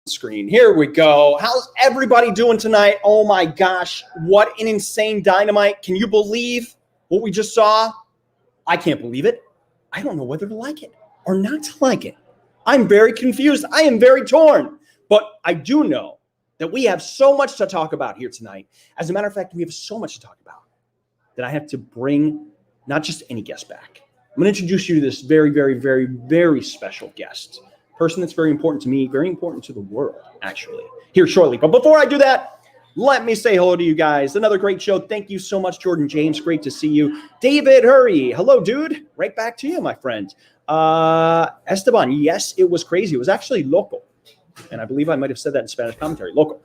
screen. Here we go. How's everybody doing tonight? Oh my gosh, what an insane Dynamite. Can you believe what we just saw? I can't believe it. I don't know whether to like it or not to like it. I'm very confused. I am very torn. But I do know that we have so much to talk about here tonight. As a matter of fact, we have so much to talk about that I have to bring not just any guest back. I'm going to introduce you to this very, very, very, very special guest. Person that's very important to me, very important to the world, actually, here shortly. But before I do that, let me say hello to you guys. Another great show. Thank you so much, Jordan James. Great to see you. David Hurry. Hello, dude. Right back to you, my friend. Esteban. Yes, it was crazy. It was actually local. And I believe I might have said that in Spanish commentary. Local.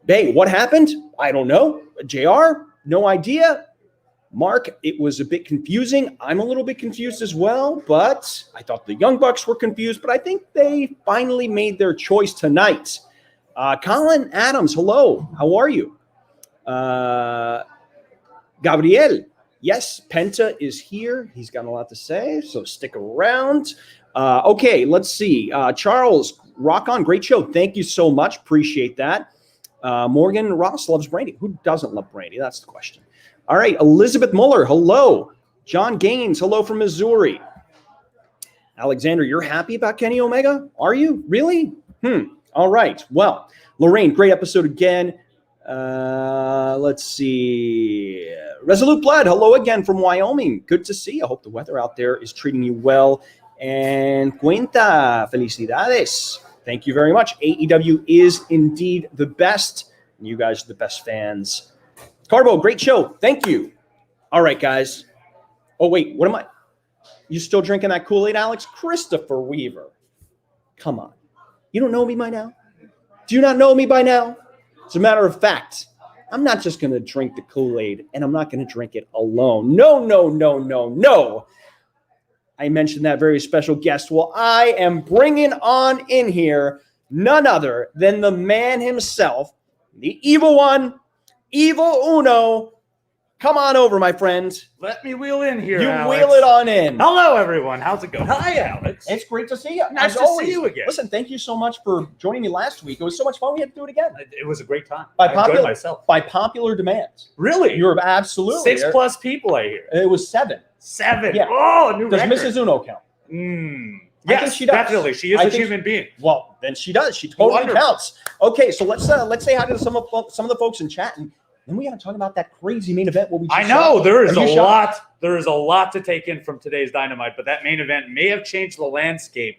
Hey, what happened? I don't know. JR? No idea. Mark, it was a bit confusing. I'm a little bit confused as well, but I thought the Young Bucks were confused, but I think they finally made their choice tonight. Colin Adams, hello. How are you? Gabriel, yes, Penta is here. He's got a lot to say, so stick around. Okay, let's see. Charles, rock on. Great show. Thank you so much. Appreciate that. Morgan Ross loves Brandy. Who doesn't love Brandy? That's the question. All right, Elizabeth Muller, hello. John Gaines, hello from Missouri. Alexander, you're happy about Kenny Omega? Are you? Really? All right. Well, Lorraine, great episode again. Let's see. Resolute Blood, hello again from Wyoming. Good to see you. I hope the weather out there is treating you well. And Cuenta, felicidades. Thank you very much. AEW is indeed the best. And you guys are the best fans. Carbo, great show. Thank you. All right, guys. Oh, wait. What am I? You still drinking that Kool-Aid, Alex? Christopher Weaver. Come on. You don't know me by now? Do you not know me by now? As a matter of fact, I'm not just going to drink the Kool-Aid, and I'm not going to drink it alone. No, no, no, no, no. I mentioned that very special guest. Well, I am bringing on in here none other than the man himself, the evil one, Evil Uno. Come on over, my friend. Let me wheel in here, You Alex. wheel it on in. Hello, everyone. How's it going? Hi, Alex. It's great to see you. Nice As to always. see you again. Listen, thank you so much for joining me last week. It was so much fun. We had to do it again. It was a great time. By I enjoyed myself. By popular demand. Really? You're absolutely. 6+ people, I hear. It was 7. 7. Yeah. Oh, a new Does record. Mrs. Uno count? I think Yes, she does. definitely. She is a human being. Well, then she does. She totally Wonderful. counts. Okay, so let's say hi to some of the folks in chat, and then we got to talk about that crazy main event. What we just I know saw. there is Are a you lot. shocked? There is a lot to take in from today's Dynamite, but that main event may have changed the landscape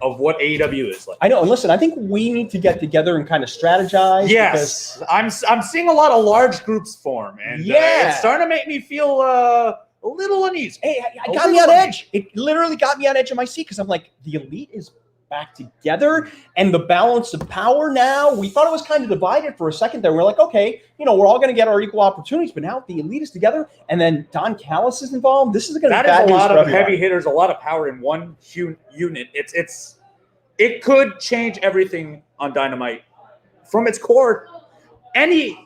of what AEW is like. I know. And listen, I think we need to get together and kind of strategize. Yes, I'm seeing a lot of large groups form, and it's starting to make me feel a little uneasy. Hey, I got me on edge. It literally got me on edge of my seat because I'm like, the Elite is back together, and the balance of power now. We thought it was kind of divided for a second there. We're like, okay, we're all going to get our equal opportunities, but now the Elite is together, and then Don Callis is involved. This is going to be bad That is a news lot for of everyone. heavy hitters, a lot of power in one unit. It could change everything on Dynamite from its core. Any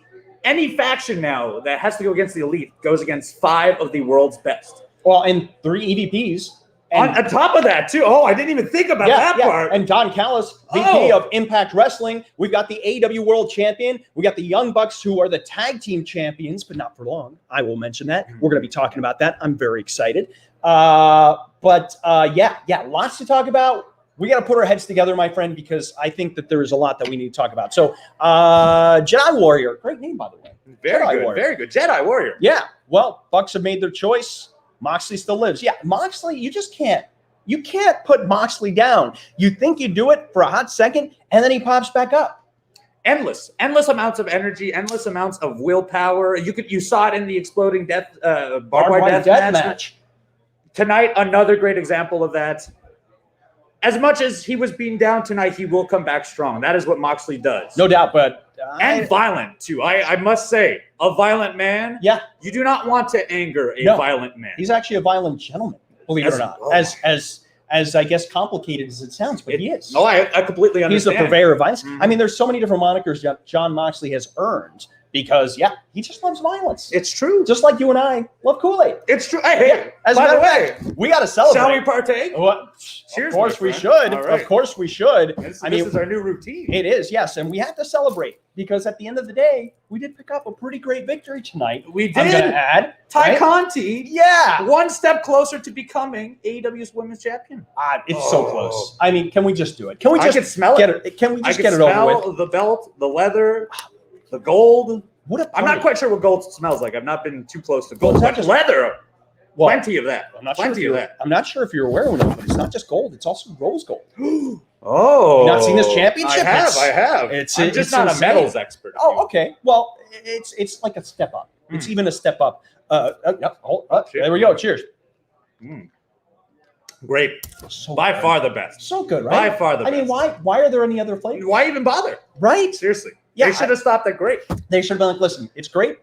faction now that has to go against the Elite goes against 5 of the world's best. Well, and 3 EVPs. And on top of that, too. Oh, I didn't even think about that part. And Don Callis, VP of Impact Wrestling. We've got the AEW World Champion. We got the Young Bucks, who are the tag team champions, but not for long. I will mention that. We're going to be talking about that. I'm very excited. Lots to talk about. We got to put our heads together, my friend, because I think that there is a lot that we need to talk about. So, Jedi Warrior. Great name, by the way. Very Jedi good. Warrior. Very good. Jedi Warrior. Yeah. Well, Bucks have made their choice. Moxley still lives. Yeah, Moxley, you just can't. You can't put Moxley down. You think you do it for a hot second, and then he pops back up. Endless amounts of energy, endless amounts of willpower. You saw it in the exploding barbed wire death match. Tonight, another great example of that. As much as he was being down tonight, he will come back strong. That is what Moxley does. No doubt, but and violent too. I must say, a violent man. Yeah, you do not want to anger a violent man. He's actually a violent gentleman, believe it or not. As I guess complicated as it sounds, but he is. No, I completely understand. He's the purveyor of violence. Mm-hmm. I mean, there's so many different monikers that John Moxley has earned. because he just loves violence. It's true. Just like you and I love Kool-Aid. It's true. Hey, As by a the matter of way, fact, we got to celebrate. shall we partake? Well, Cheers, of course my we friend. should. All right. Of course we should. This is our new routine. It is, yes, and we have to celebrate because at the end of the day, we did pick up a pretty great victory tonight. We did. I'm going to add. Ty right? Conti, Yeah. one step closer to becoming AEW's Women's Champion. It's so close. I mean, can we just do it? Can we I just can smell get it? Can we I just can get it over smell with? the belt, the leather, the gold. What a I'm not quite sure what gold smells like. I've not been too close to gold. Well, But leather, Well, plenty of that. I'm not Plenty sure of that. I'm not sure if you're aware of it, but it's not just gold; it's also rose gold. Oh, Not seen this championship? I It's- have. I'm just not insane. a metals expert. Oh, okay. Well, it's like a step up. It's even a step up. There we go. Cheers. Great. So By good. far the best. So good, right? By far the best. I mean, why are there any other flavors? Why even bother? Right? Seriously. Yeah, They should have stopped at great. They should have been like, listen, it's great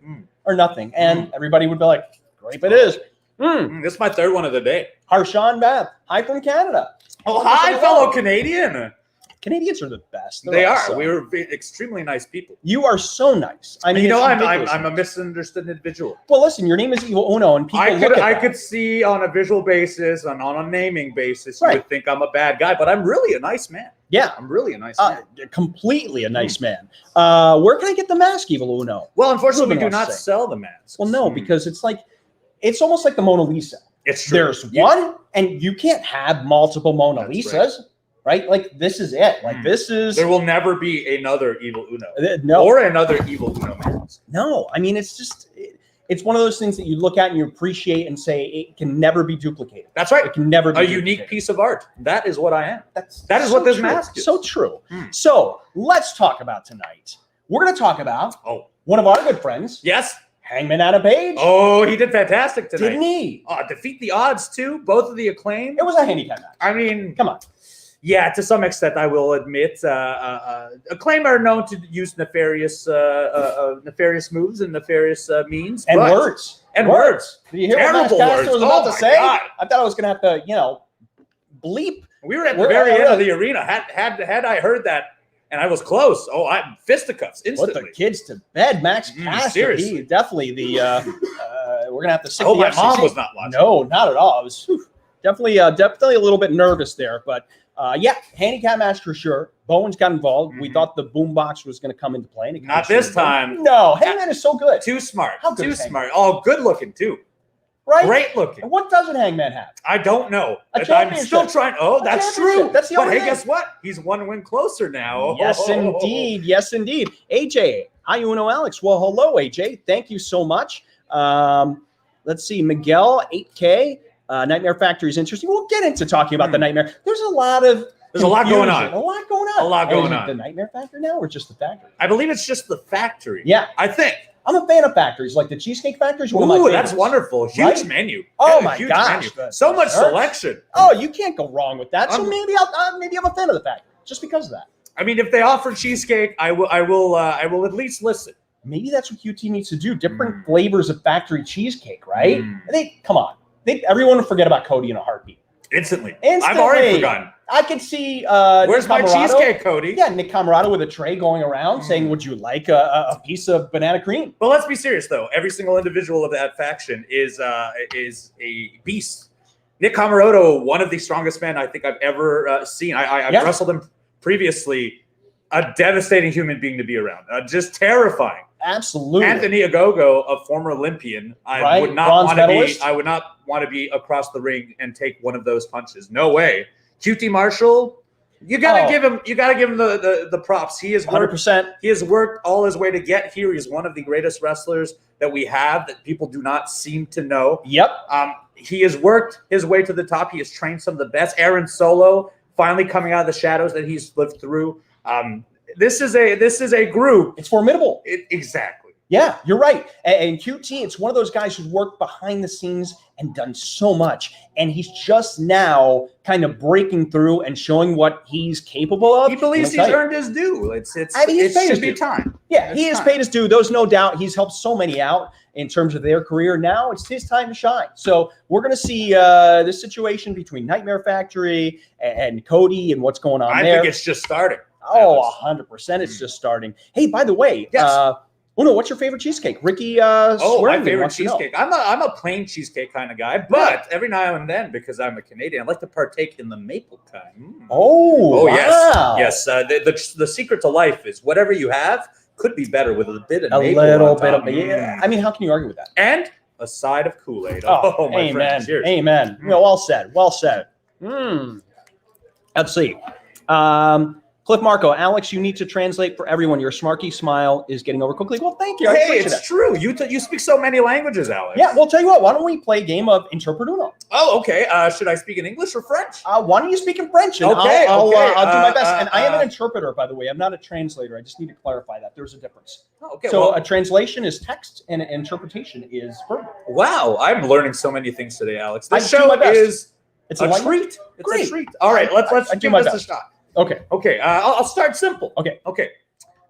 or nothing. And everybody would be like, grape it is. This is my third one of the day. Harshawn Bath. Hi from Canada. Oh, hi, fellow Canadian. Canadians are the best. They're They are. awesome. We were extremely nice people. You are so nice. I mean, You know, it's I'm ridiculous. a misunderstood individual. Well, listen, your name is Evil Uno, and people look at I that. could see on a visual basis, on a naming basis, you Right. would think I'm a bad guy, but I'm really a nice man. Yeah, I'm really a nice man. completely a nice man. Where can I get the mask, Evil Uno? Well, unfortunately, we Ruben do wants not to say. sell the masks. Well, no, because it's almost like the Mona Lisa. it's true. There's one, and you can't have multiple Mona That's Lisas, right? Like this is it. Like this is There will never be another Evil Uno. no, Or another Evil Uno mask. no. I mean, it's just it's one of those things that you look at and you appreciate and say it can never be duplicated. That's right. It can never be A duplicated. unique piece of art. That is what I am. That is so what this true. mask is. So true. Mm. So let's talk about tonight. We're going to talk about Oh, one of our good friends, yes. Hangman Adam Page. Oh, he did fantastic tonight. Didn't he? Defeat the odds, too. Both of the acclaim. It was a handicap match. I mean, Come on. yeah, to some extent, I will admit, acclaim are known to use nefarious moves and nefarious means. And but- words. And words. Did you hear what Terrible Max Caster words. was about Oh to my say? God. I thought I was going to have to, bleep. We were at the We're- very yeah, end of really. the arena. Had I heard that, and I was close. Oh, I fisticuffs Put instantly. the kids to bed. Max Caster. seriously. He definitely we're going to have to I sit hope the my mom FCC. was not watching. No, not at all. I was definitely a little bit nervous there, but handicap match for sure. Bowens got involved. We thought the boombox was going to come into play. And it Not kinda this sort of time. did. No, Hangman is so good. Too smart. How good Too is Hangman? smart. Oh, good looking too. Right? Great looking. And what doesn't Hangman have? I don't know. A I'm championship. still trying. Oh, A that's championship. true. That's the but only hey, thing. guess what? He's one win closer now. Yes, indeed. Yes, indeed. AJ, Ayuno Alex. Well, hello, AJ. Thank you so much. Let's see. Miguel, 8K. Nightmare Factory is interesting. We'll get into talking about the Nightmare. There's a lot There's a lot going on. A lot going on. A lot going Is it on. The Nightmare Factory now or just the factory? I believe it's just the factory. Yeah. I think. I'm a fan of factories. Like the Cheesecake Factory is one of my Ooh, favorites. that's wonderful. Huge Right? menu. Oh Yeah, my huge gosh, menu. the So much desserts. selection. Oh, you can't go wrong with that. So I'm- maybe I'm a fan of the factory just because of that. I mean, if they offer cheesecake, I will at least listen. Maybe that's what QT needs to do. Different flavors of factory cheesecake, right? Come on. Everyone would forget about Cody in a heartbeat. Instantly. Instantly. I've already forgotten. I could see Where's Nick my Camarado- cheesecake, Cody? Yeah, Nick Camarado with a tray going around saying, would you like a piece of banana cream? But let's be serious, though. Every single individual of that faction is a beast. Nick Camarado, one of the strongest men I think I've ever seen. I've Yeah. wrestled him previously. A devastating human being to be around. Just terrifying. Absolutely. Anthony Ogogo, a former Olympian, I Right, would not bronze want to be. medalist. I would not want to be across the ring and take one of those punches. No way. QT Marshall, you gotta give him. You gotta give him the props. He has worked. 100%. He has worked all his way to get here. He's one of the greatest wrestlers that we have that people do not seem to know. Yep. He has worked his way to the top. He has trained some of the best. Aaron Solo finally coming out of the shadows that he's lived through. This is a group. It's formidable. Exactly. Yeah, you're right. And QT, it's one of those guys who's worked behind the scenes and done so much. And he's just now kind of breaking through and showing what he's capable of. He believes And I'll he's tell you, earned his due. It he's paid should his be due. time. Yeah, It's he has time. paid his due. There's no doubt. He's helped so many out in terms of their career. Now it's his time to shine. So we're going to see this situation between Nightmare Factory and Cody and what's going on I there. think it's just starting. Oh, 100%. It's just starting. Hey, by the way, Yes. Uno, what's your favorite cheesecake? Ricky my Swearingen favorite wants to know. cheesecake. I'm a plain cheesecake kind of guy, but every now and then, because I'm a Canadian, I like to partake in the maple kind. Oh, wow. Yes. The secret to life is whatever you have could be better with a bit of maple. Little bit of yeah. I mean, how can you argue with that? And a side of Kool-Aid. Oh, my amen. friend. Cheers. Amen. Well said. Well said. Let's see. Cliff Marco, Alex, you need to translate for everyone. Your smarky smile is getting over quickly. Well, thank you. Hey, it's true. You speak so many languages, Alex. Yeah, well, tell you what. Why don't we play a game of Interpret Uno? Oh, okay. Should I speak in English or French? Why don't you speak in French? And Okay, I'll do my best. okay. And I am an interpreter, by the way. I'm not a translator. I just need to clarify that. There's a difference. Okay. So a translation is text and an interpretation is verbal. Wow, I'm learning so many things today, Alex. This I do show my best. is It's a language? treat. It's Great. a treat. All right, let's I do give my this best. a shot. Okay. Okay, I'll start simple. Okay.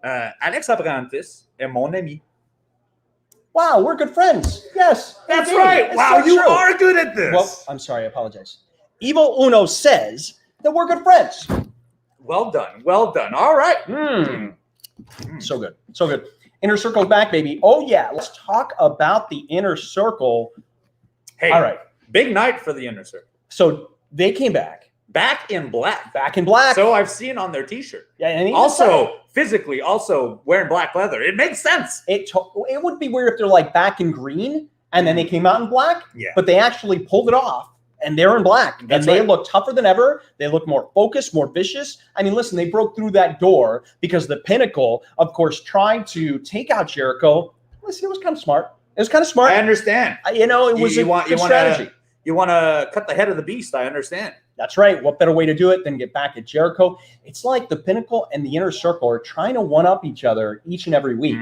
Alex Abrantes est mon ami. Wow, we're good friends. Yes. That's indeed. right. It's Wow, so you true. are good at this. Well, I'm sorry. I apologize. Evil Uno says that we're good friends. Well done. Well done. All right. So good. So good. Inner Circle's back, baby. Oh, yeah. Let's talk about the Inner Circle. Hey, all right. Big night for the Inner Circle. So they came back. Back in black. Back in black. So I've seen on their T-shirt. Yeah, and also physically, also wearing black leather. It makes sense. It would be weird if they're like back in green and then they came out in black. Yeah. But they actually pulled it off and they're in black. That's and they right. look tougher than ever. They look more focused, more vicious. I mean, listen, they broke through that door because the Pinnacle, of course, tried to take out Jericho. Listen, it was kind of smart. It was kind of smart. I understand. It was a good strategy. You want to cut the head of the beast. I understand. That's right. What better way to do it than get back at Jericho? It's like the Pinnacle and the Inner Circle are trying to one-up each other each and every week.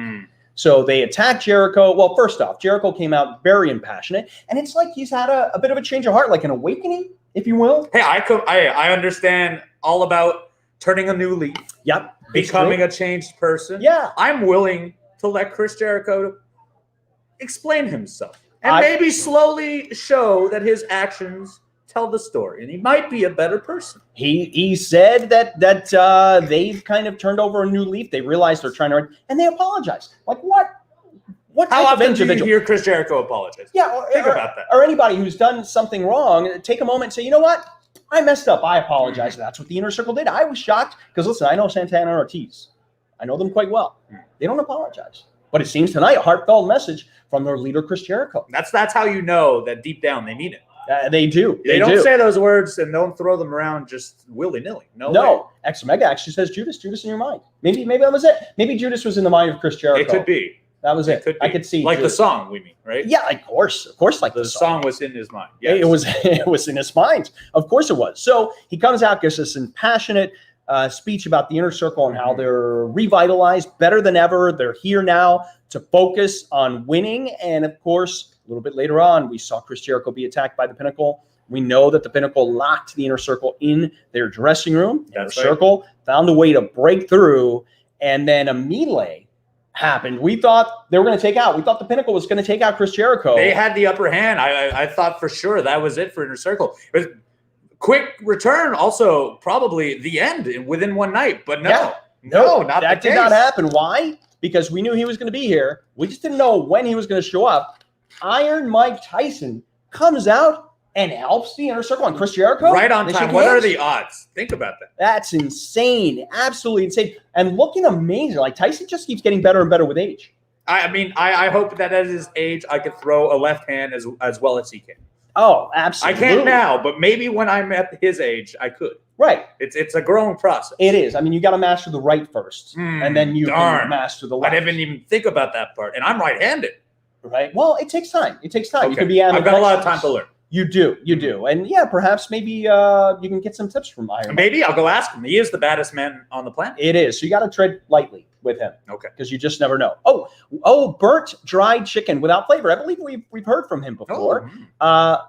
So they attack Jericho. Well, first off, Jericho came out very impassionate, and it's like he's had a bit of a change of heart, like an awakening, if you will. Hey, I understand all about turning a new leaf. Yep. Becoming a changed person. Yeah. I'm willing to let Chris Jericho explain himself and maybe slowly show that his actions tell the story, and he might be a better person. He said that they've kind of turned over a new leaf. They realized they're trying to, and they apologize. Like what? What type How of often do individual? you hear Chris Jericho apologize? Yeah, think about that. Or anybody who's done something wrong, take a moment and say, you know what? I messed up. I apologize. That's what the Inner Circle did. I was shocked because listen, I know Santana and Ortiz. I know them quite well. They don't apologize. But it seems tonight a heartfelt message from their leader, Chris Jericho. That's how you know that deep down they mean it. They do. They don't say those words and don't throw them around just willy-nilly. No. X Omega actually says Judas in your mind. Maybe that was it. Maybe Judas was in the mind of Chris Jericho. It could be. That was it. I could see. Like Judas. the song, we mean, right? Yeah, of course, like the song was in his mind. Yes. It was in his mind. Of course it was. So he comes out, gives us a passionate speech about the Inner Circle and how they're revitalized, better than ever. They're here now to focus on winning. And of course, a little bit later on, we saw Chris Jericho be attacked by the Pinnacle. We know that the Pinnacle locked the Inner Circle in their dressing room. The Inner Circle found a way to break through, and then a melee happened. We thought they were going to take out. We thought the Pinnacle was going to take out Chris Jericho. They had the upper hand. I thought for sure that was it for Inner Circle. It was quick return, also probably the end within one night. But no, that did not happen. Why? Because we knew he was going to be here. We just didn't know when he was going to show up. Iron Mike Tyson comes out and helps the Inner Circle and Chris Jericho. Right on time. What are the odds? Think about that. That's insane. Absolutely insane. And looking amazing. Like Tyson just keeps getting better and better with age. I mean, I hope that at his age, I could throw a left hand as well as he can. Oh, absolutely. I can't now, but maybe when I'm at his age, I could. Right. It's a growing process. It is. I mean, you got to master the right first, and then you can master the left. I didn't even think about that part, and I'm right-handed. Right. Well, it takes time. It takes time. Okay. You can be. I've got a lot of time to learn. You do, and yeah, perhaps maybe you can get some tips from Iron. Maybe I'll go ask him. He is the baddest man on the planet. It is. So you got to tread lightly with him. Okay. Because you just never know. Oh, burnt dried chicken without flavor. I believe we've heard from him before.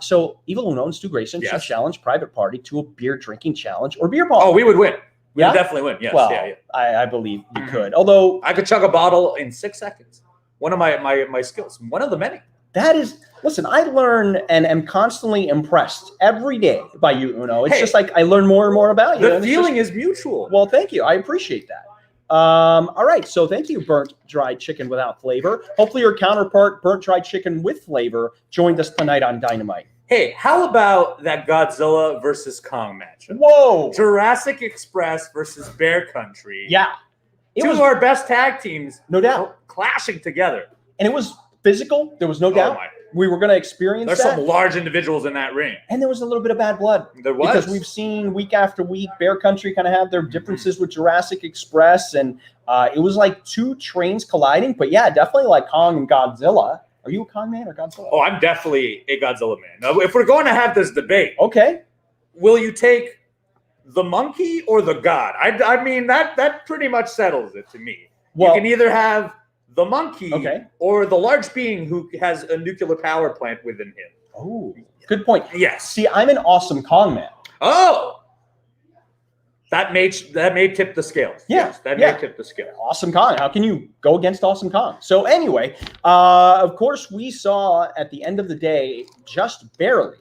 So Evil Uno and Stu Grayson should challenge Private Party to a beer drinking challenge or beer pong. Oh, we would win. We would definitely win. Yes. Well, yeah. I believe you could. Although I could chug a bottle in 6 seconds. One of my skills. One of the many. That is, listen, I learn and am constantly impressed every day by you, Uno. It's just like I learn more and more about you. The feeling is mutual. Well, thank you. I appreciate that. All right. So thank you, Burnt Dried Chicken Without Flavor. Hopefully your counterpart, Burnt Dried Chicken with Flavor, joined us tonight on Dynamite. Hey, how about that Godzilla versus Kong match? Whoa. Jurassic Express versus Bear Country. Yeah. Two of our best tag teams. No doubt. Clashing together. And it was physical. There was no doubt. We were going to experience There's some large individuals in that ring. And there was a little bit of bad blood. There was. Because we've seen week after week, Bear Country kind of have their differences with Jurassic Express. And it was like two trains colliding. But yeah, definitely like Kong and Godzilla. Are you a Kong man or Godzilla? Oh, I'm definitely a Godzilla man. Now, if we're going to have this debate, okay, will you take the monkey or the god? I mean, that pretty much settles it to me. Well, you can either have the monkey or the large being who has a nuclear power plant within him. Oh, good point. Yes. See, I'm an awesome Kong man. Oh, that may tip the scales. Yeah, yes, that may tip the scales. Awesome Kong. How can you go against Awesome Kong? So anyway, of course, we saw at the end of the day, just barely,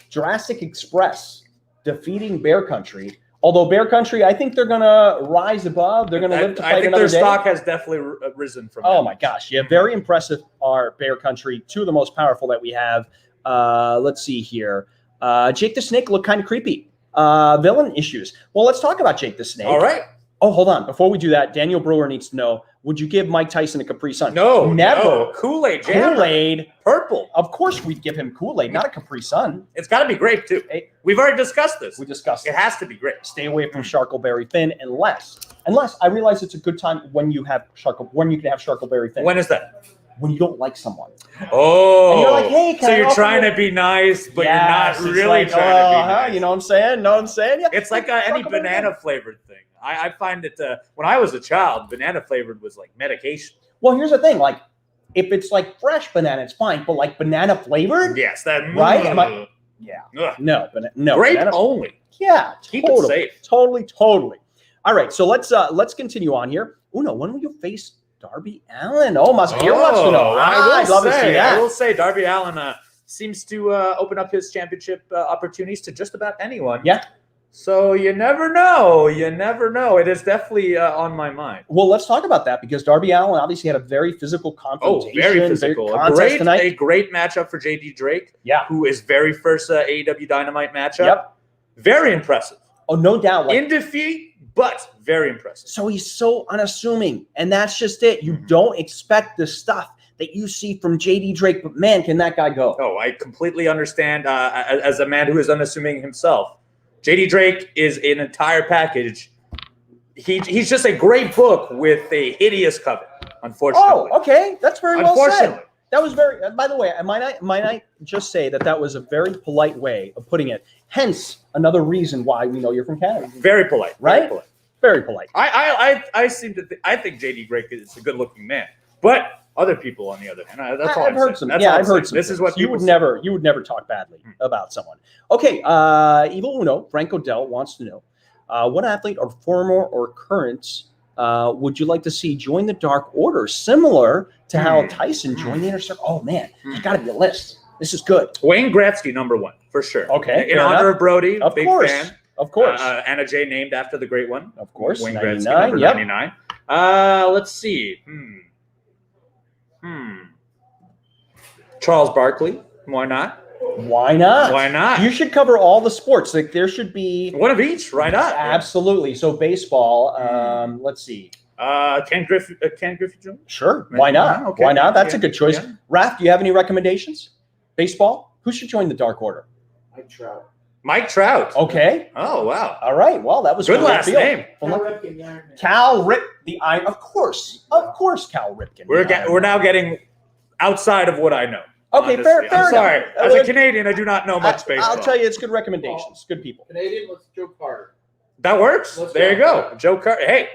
Jurassic Express defeating Bear Country. Although Bear Country, I think they're going to rise above. They're going to live to fight another day. Their stock has definitely risen from Oh, my gosh. Yeah, very impressive are Bear Country. Two of the most powerful that we have. Let's see here. Jake the Snake looked kind of creepy. Villain issues. Well, let's talk about Jake the Snake. All right. Oh, hold on. Before we do that, Daniel Brewer needs to know, would you give Mike Tyson a Capri Sun? No. Never. No. Kool-Aid. Kool-Aid. Purple. Of course we'd give him Kool-Aid, not a Capri Sun. It's got to be grape, too. We've already discussed this. We discussed it. Has to be grape. Stay away from Charkleberry Thin unless I realize it's a good time when you have when you can have Charkleberry Thin. When is that? When you don't like someone. Oh. And you're like, hey, so you're trying to be nice, but you're not really like, trying to be nice. You know what I'm saying? Know what I'm saying? Yeah. It's like any banana flavored thing. I find that when I was a child, banana flavored was like medication. Well, here's the thing. Like, if it's like fresh banana, it's fine. But like banana flavored? Yes. That right? Yeah. No. Grape only. Yeah. Keep it safe. Totally. All right. So let's continue on here. Uno, when will you face Darby Allin? Oh, Masahiro wants to know. I'd love to see that. I will say Darby Allin seems to open up his championship opportunities to just about anyone. Yeah. So you never know. It is definitely on my mind. Well, let's talk about that because Darby Allin obviously had a very physical confrontation. Oh, very physical. A great matchup for JD Drake. Yeah. Who is very first AEW Dynamite matchup. Yep. Very impressive. Oh, no doubt. In defeat, but very impressive. So he's so unassuming, and that's just it. You don't expect the stuff that you see from JD Drake, but man, can that guy go? Oh, I completely understand as a man who is unassuming himself. JD Drake is an entire package. He's just a great book with a hideous cover, unfortunately. Oh, okay. That's very well said. That was very, by the way, might I just say that was a very polite way of putting it. Hence, another reason why we know you're from Canada. Very polite. Right? Very polite. I think JD Drake is a good-looking man. But other people, on the other hand, I've heard some. I've heard some. This is what you would never talk badly about someone. Okay, Evil Uno, Franco Del wants to know, what athlete or former or current would you like to see join the Dark Order, similar to how Tyson joined the Inner Circle? Oh man, there's got to be a list. This is good. Wayne Gretzky, #1 for sure. Okay, in honor of Brody, big fan. Of course. Anna Jay named after the great one. Of course. Wayne Gretzky, number 99. Let's see. Charles Barkley. Why not? Why not? Why not? You should cover all the sports. Like there should be one of each. Why not? Absolutely. So baseball. Let's see. Ken Griffey Jr. Sure. Why not? Okay. Why not? That's a good choice. Yeah. Raph, do you have any recommendations? Baseball. Who should join the Dark Order? Mike Trout. Okay. Oh wow. All right. Well, that was good last name. Cal Rip the Iron. Of course, Cal Ripken. We're now getting outside of what I know. Okay, honestly. fair I'm sorry. enough. As a Canadian, I do not know much baseball. I'll tell you, it's good recommendations. Good people. Canadian, let's Joe Carter. That works. There you go. Joe Carter. Hey,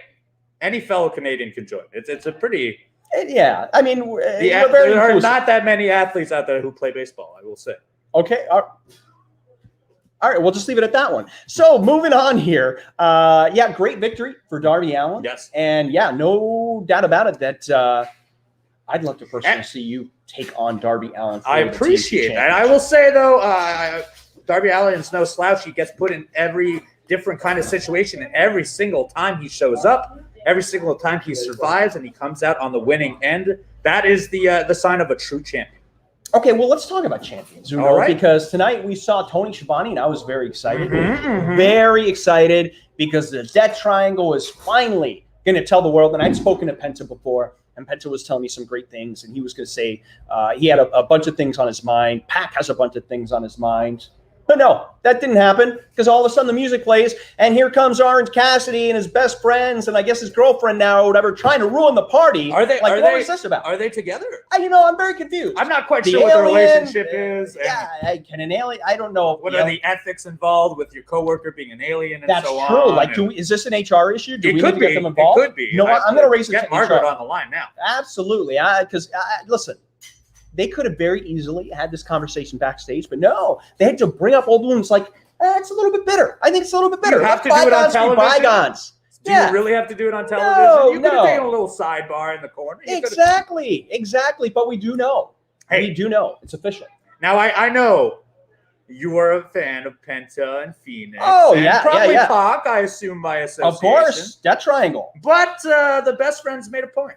any fellow Canadian can join. It's a pretty. Yeah, I mean, there are not that many athletes out there who play baseball, I will say. Okay. All right, we'll just leave it at that one. So moving on here. Great victory for Darby Allin. Yes. And no doubt about it that I'd love to personally see you take on Darby Allin. I appreciate that. And I will say, though, Darby Allin is no slouch. He gets put in every different kind of situation, and every single time he shows up, every single time he survives and he comes out on the winning end, that is the sign of a true champion. Okay, well, let's talk about champions, All right. because tonight we saw Tony Schiavone, and I was very excited. Very excited because the Death Triangle is finally going to tell the world, and I'd spoken to Penta before, and Penta was telling me some great things, and he was going to say he had a bunch of things on his mind. Pac has a bunch of things on his mind. But no, that didn't happen because all of a sudden the music plays and here comes Orange Cassidy and his best friends and I guess his girlfriend now or whatever trying to ruin the party. Are they? Like, what is this about? Are they together? I'm very confused. I'm not quite sure what the relationship is. Can an alien? I don't know. What are the ethics involved with your coworker being an alien and That's so on? That's true. Like, is this an HR issue? Do we need to get them It involved? could be. No, I'm going to raise it to Get Margaret HR. on the line now. Absolutely. Because listen. They could have very easily had this conversation backstage, but no, they had to bring up old wounds. Like, it's a little bit bitter. I think it's a little bit bitter. You have to do it on television. Bygones. Do you really have to do it on television? You could have taken a little sidebar in the corner. Exactly. But we do know. We do know. It's official. Now, I know you are a fan of Penta and Phoenix. Oh, and probably Pac, I assume, by association. Of course. That triangle. But the best friends made a point.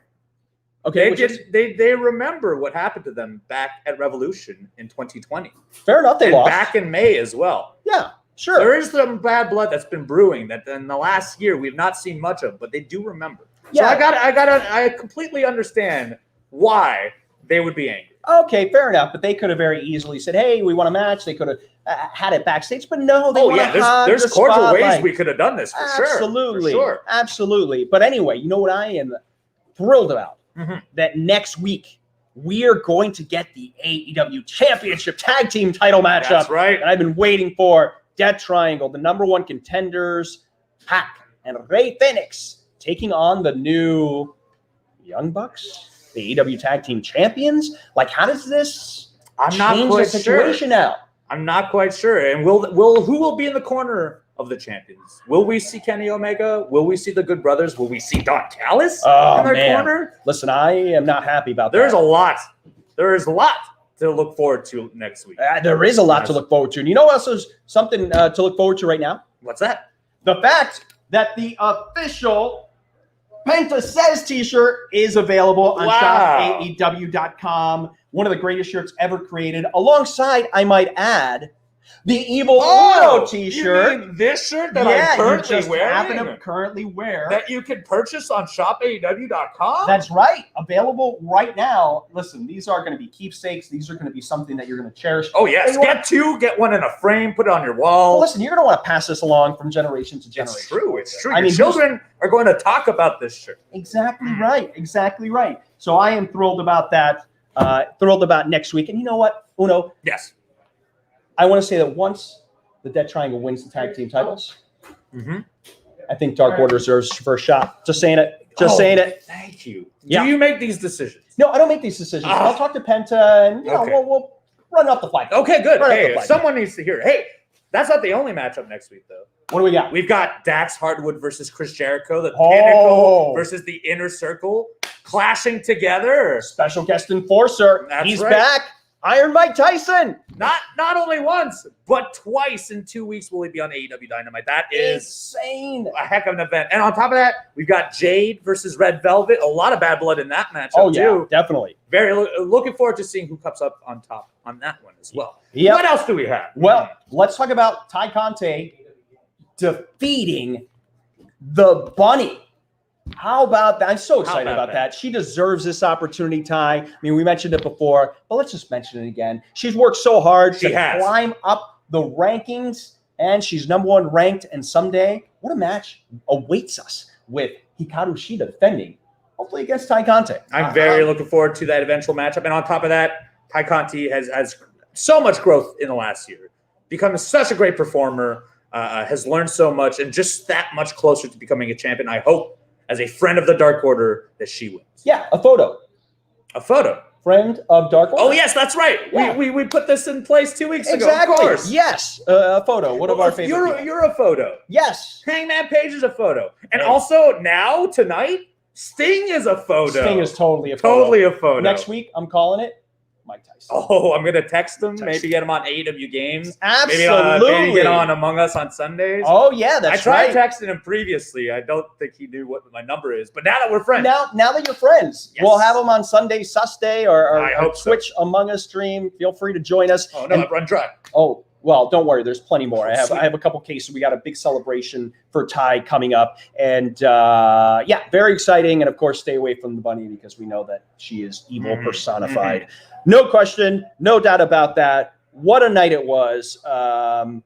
Okay, they remember what happened to them back at Revolution in 2020. Fair enough, they lost. Back in May as well. Yeah, sure. There is some bad blood that's been brewing that in the last year we've not seen much of, but they do remember. Yeah. So I completely understand why they would be angry. Okay, fair enough. But they could have very easily said, "Hey, we want a match." They could have had it backstage, but no, they want to hog there's the cordial ways spotlight. we could have done this for sure. Absolutely. But anyway, you know what I am thrilled about? That next week we are going to get the AEW Championship Tag Team title matchup. That's right. And I've been waiting for. Death Triangle, the number one contenders, Pac and Rey Fenix, taking on the new Young Bucks, the AEW Tag Team Champions. Like, how does this change the situation now? I'm not quite sure. And who will be in the corner of the champions? Will we see Kenny Omega? Will we see the Good Brothers? Will we see Don Callis in their corner? Listen, I am not happy about that. There's a lot. There is a lot to look forward to next week. There is a lot to look forward to. And you know what else is something to look forward to right now? What's that? The fact that the official Penta Says t-shirt is available on shopaew.com. One of the greatest shirts ever created. Alongside, I might add, the Evil Uno t-shirt. You mean this shirt that I'm currently wearing? Happen to currently wear. That you can purchase on shopaew.com? That's right. Available right now. Listen, these are going to be keepsakes. These are going to be something that you're going to cherish. Oh, yes. Get two, get one in a frame, put it on your wall. Well, listen, you're going to want to pass this along from generation to generation. It's true. Your children are going to talk about this shirt. Exactly right. So I am thrilled about that. Thrilled about next week. And you know what, Uno? Yes. I want to say that once the Death Triangle wins the tag team titles, I think Dark Order deserves the first shot. Just saying it. Thank you. Yeah. Do you make these decisions? No, I don't make these decisions. I'll talk to Penta and we'll run up the flag. Okay, good. Hey, someone needs to hear it. Hey, that's not the only matchup next week, though. What do we got? We've got Dax Hardwood versus Chris Jericho, the Pinnacle versus the Inner Circle clashing together. Special guest enforcer. He's back. Iron Mike Tyson. Not only once, but twice in 2 weeks will he be on AEW Dynamite. That is insane. A heck of an event. And on top of that, we've got Jade versus Red Velvet. A lot of bad blood in that matchup, too. Definitely. Very looking forward to seeing who comes up on top on that one as well. Yep. What else do we have? Well, let's talk about Ty Conte defeating the Bunny. How about that? I'm so excited about that. She deserves this opportunity, Ty. I mean, we mentioned it before, but let's just mention it again. She's worked so hard to climb up the rankings, and she's number one ranked. And someday, what a match awaits us with Hikaru Shida defending, hopefully against Ty Conte. I'm very looking forward to that eventual matchup. And on top of that, Ty Conte has so much growth in the last year, become such a great performer, has learned so much, and just that much closer to becoming a champion. I hope, as a friend of the Dark Order, that she wins. Yeah, a photo. Friend of Dark Order. Oh, yes, that's right. Yeah. We put this in place 2 weeks ago. Exactly. Of course. Yes, a photo. One of our favorite You're a photo. Yes. Hangman Page is a photo. And also, tonight, Sting is a photo. Sting is totally a photo. Totally a photo. Next week, I'm calling it Mike Tyson. Oh, I'm gonna text him. Maybe get him on AEW games. Absolutely. Maybe get on Among Us on Sundays. Oh yeah, that's right. I tried texting him previously. I don't think he knew what my number is. But now that we're friends, now that you're friends, we'll have him on Sunday, Susday, or Twitch Among Us stream. Feel free to join us. Oh no, I've run dry. Oh. Well, don't worry. There's plenty more. I have a couple cases. We got a big celebration for Ty coming up, and very exciting. And of course, stay away from the bunny because we know that she is evil personified. No question, no doubt about that. What a night it was, and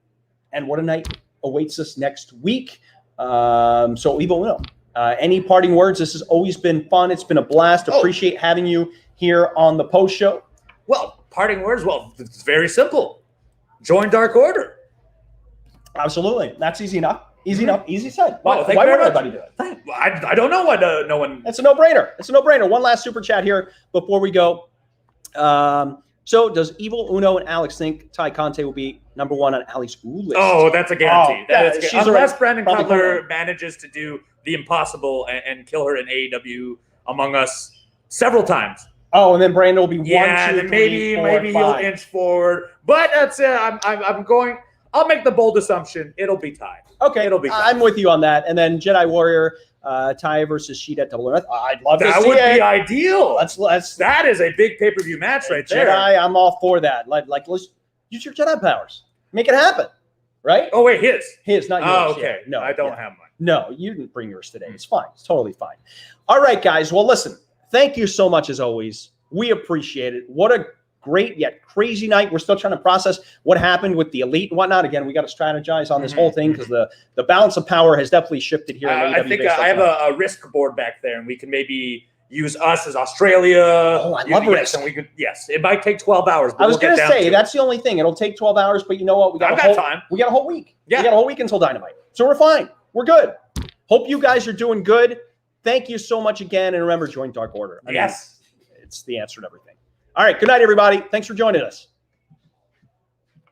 what a night awaits us next week. So Evil Uno, any parting words? This has always been fun. It's been a blast. Appreciate having you here on the post show. Well, parting words. Well, it's very simple. Join Dark Order. Absolutely. That's easy enough. Easy said. Why would everybody do it? I don't know why no one. It's a no-brainer. One last super chat here before we go. So does Evil Uno and Alex think Ty Conte will be number one on Ali's Ooh list? Oh, that's a guarantee. Unless Brandon probably Cutler manages to do the impossible and kill her in AEW Among Us several times. Oh, and then Brandon will be then maybe he'll inch forward. But that's it. I'll make the bold assumption it'll be tied. Okay, it'll be tied. I'm with you on that. And then Jedi Warrior, Ty versus Sheet at Double or Nothing. I'd love to see it. That would be ideal. Let's that is a big pay-per-view match right there. Jedi, I'm all for that. Like let's use your Jedi powers. Make it happen. Right? Oh wait, his, not yours. Oh, okay. Yeah. No, I don't have mine. No, you didn't bring yours today. It's fine. It's totally fine. All right, guys. Well, listen. Thank you so much as always. We appreciate it. What a great yet crazy night. We're still trying to process what happened with the Elite and whatnot. Again, we got to strategize on this whole thing because the balance of power has definitely shifted here. I think I have a risk board back there, and we can maybe use us as Australia. Oh, I love risk. And we could, it might take 12 hours. But I was going to say that's the only thing. It'll take 12 hours, but you know what? We got time. We got a whole week. Yeah. We got a whole week until Dynamite, so we're fine. We're good. Hope you guys are doing good. Thank you so much again, and remember, join Dark Order. I mean, it's the answer to everything. All right. Good night, everybody. Thanks for joining us.